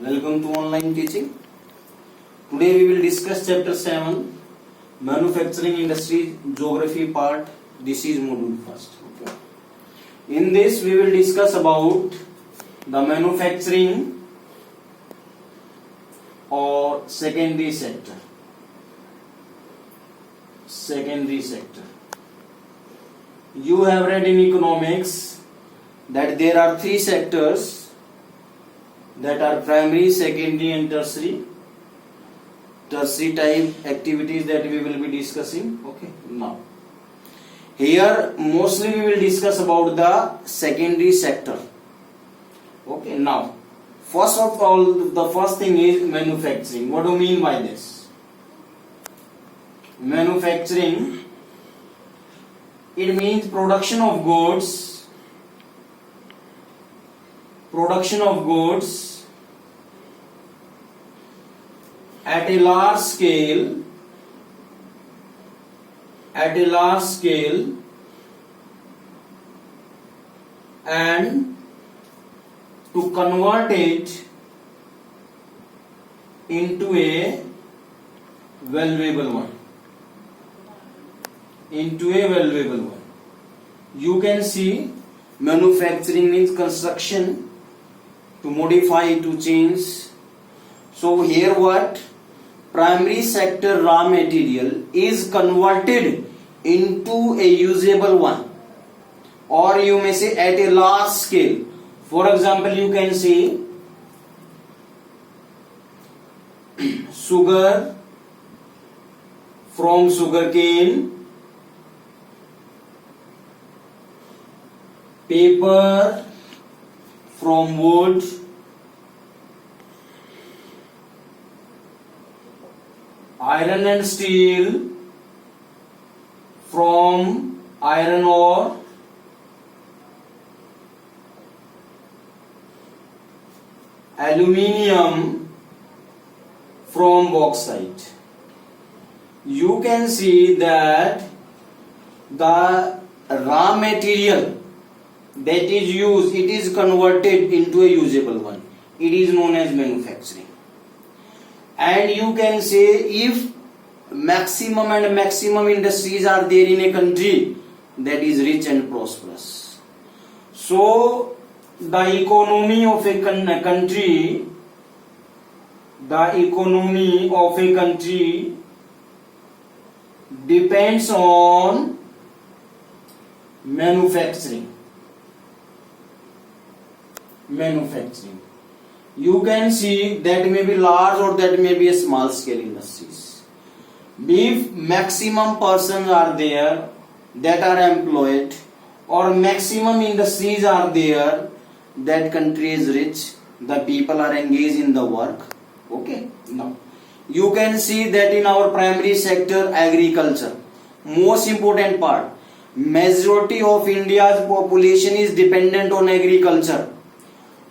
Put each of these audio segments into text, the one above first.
Welcome to online teaching. Today we will discuss chapter 7, manufacturing industry geography part. This is module first. Okay. In this we will discuss about the manufacturing or secondary sector. Secondary sector. You have read in economics that there are three sectors that are primary, secondary and tertiary. Tertiary type activities that we will be discussing. Okay. Now, here mostly we will discuss about the secondary sector. Okay. Now, first of all, the first thing is manufacturing. What do you mean by this? Manufacturing, it means production of goods at a large scale and to convert it into a valuable one. You can see manufacturing means construction, to modify, to change. So here what? Primary sector raw material is converted into a usable one, or you may say at a large scale. For example, you can say sugar from sugarcane, paper from wood, iron and steel from iron ore, aluminium from bauxite. You can see that the raw material that is used, it is converted into a usable one. It is known as manufacturing. And you can say if maximum industries are there in a country that is rich and prosperous. So the economy of a country depends on manufacturing. You can see that may be large or that may be a small scale industries. If maximum persons are there that are employed, or maximum industries are there, that country is rich, the people are engaged in the work. Okay. Now, you can see that in our primary sector, agriculture, most important part, majority of India's population is dependent on agriculture.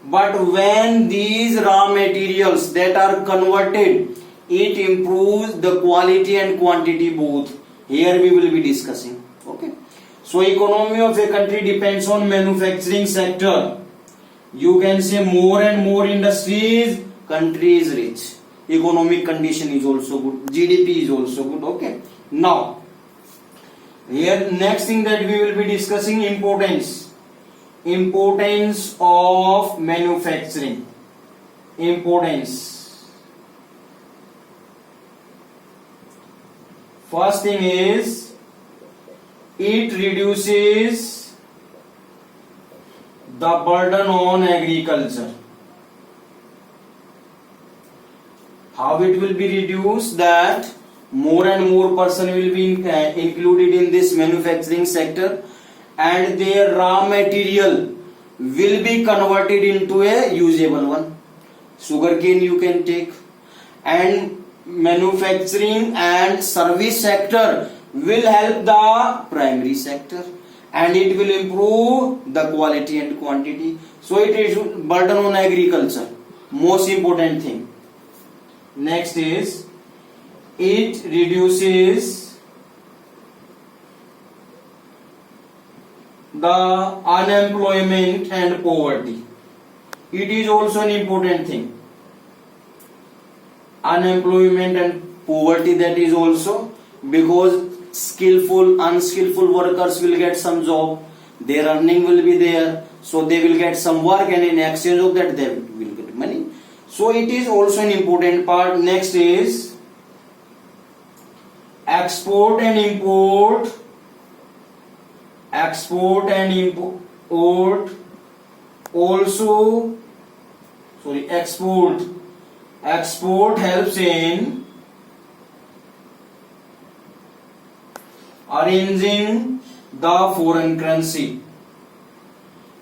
But when these raw materials that are converted, it improves the quality and quantity both. Here we will be discussing. Okay. So economy of a country depends on manufacturing sector. You can say more and more industries, country is rich. Economic condition is also good. GDP is also good. Okay. Now, here next thing that we will be discussing, importance of manufacturing. First thing is, it reduces the burden on agriculture. How it will be reduced? That more and more person will be included in this manufacturing sector, and their raw material will be converted into a usable one. Sugarcane you can take, and manufacturing and service sector will help the primary sector, and it will improve the quality and quantity. So it is burden on agriculture, most important thing. Next is, it reduces the unemployment and poverty. It is also an important thing. unemployment and poverty, that is also because skillful unskillful workers will get some job, their earning will be there, so they will get some work and in exchange of that they will get money. So it is also an important part. Next is export and import. Export and import also, sorry, export helps in arranging the foreign currency.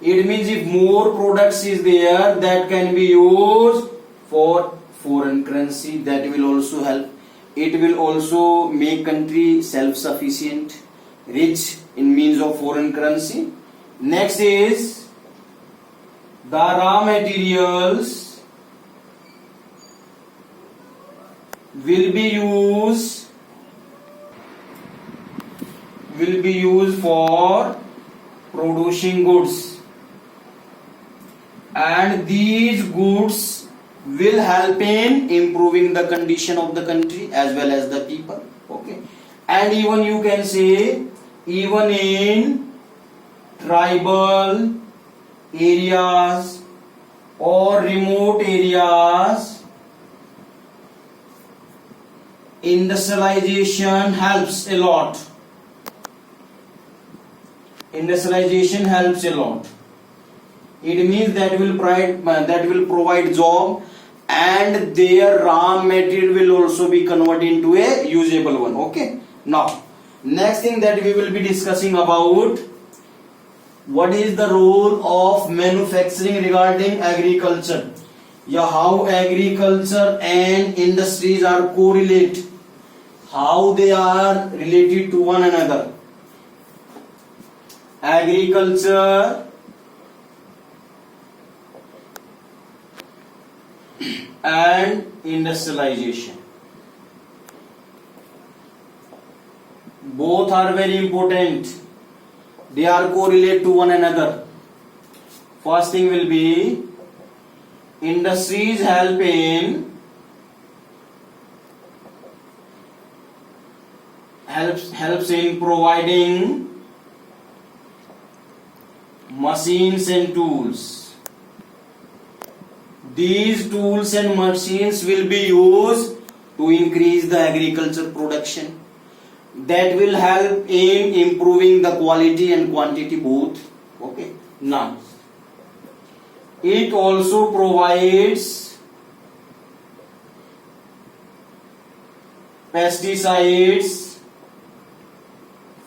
It means if more products is there that can be used for foreign currency, that will also help. It will also make country self-sufficient, rich in means of foreign currency. Next is the raw materials will be used for producing goods, and these goods will help in improving the condition of the country as well as the people. Okay, and even you can say even in tribal areas or remote areas, industrialization helps a lot. Industrialization helps a lot. It means that will provide job, and their raw material will also be converted into a usable one. Okay. Now, next thing that we will be discussing about, what is the role of manufacturing regarding agriculture? Yeah, how agriculture and industries are correlate, how they are related to one another. Agriculture and industrialization, both are very important. They are correlate to one another. First thing will be industries helps in providing machines and tools. These tools and machines will be used to increase the agriculture production. That will help in improving the quality and quantity both. Okay. Now, it also provides pesticides,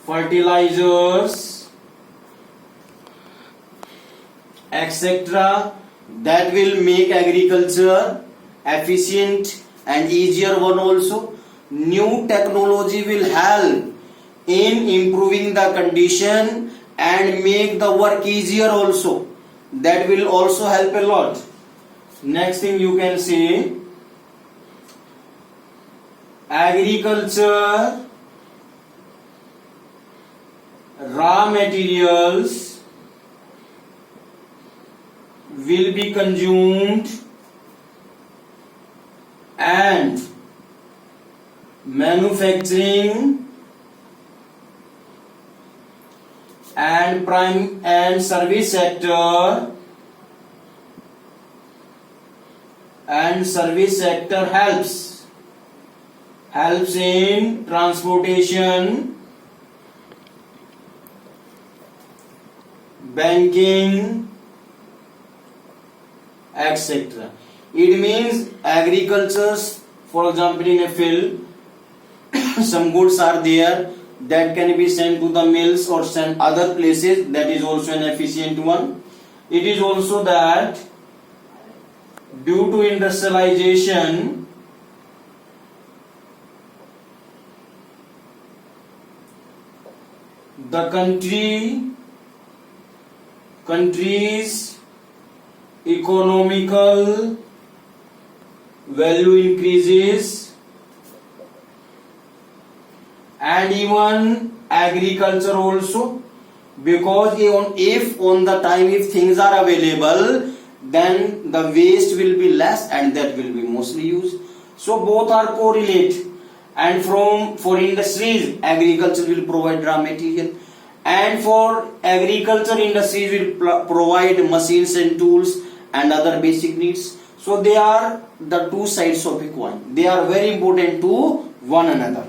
fertilizers, etc. that will make agriculture efficient and easier one also. New technology will help in improving the condition and make the work easier also. That will also help a lot. Next thing you can see, agriculture raw materials will be consumed and manufacturing and prime and service sector helps in transportation, banking, etc. It means agriculture, for example, in a field some goods are there that can be sent to the mills or sent other places. That is also an efficient one. It is also that due to industrialization, the country's economical value increases, and even agriculture also, because if on the time if things are available, then the waste will be less and that will be mostly used. So both are correlate. And for industries, agriculture will provide raw material, and for agriculture, industries will provide machines and tools and other basic needs. So they are the two sides of a coin. They are very important to one another.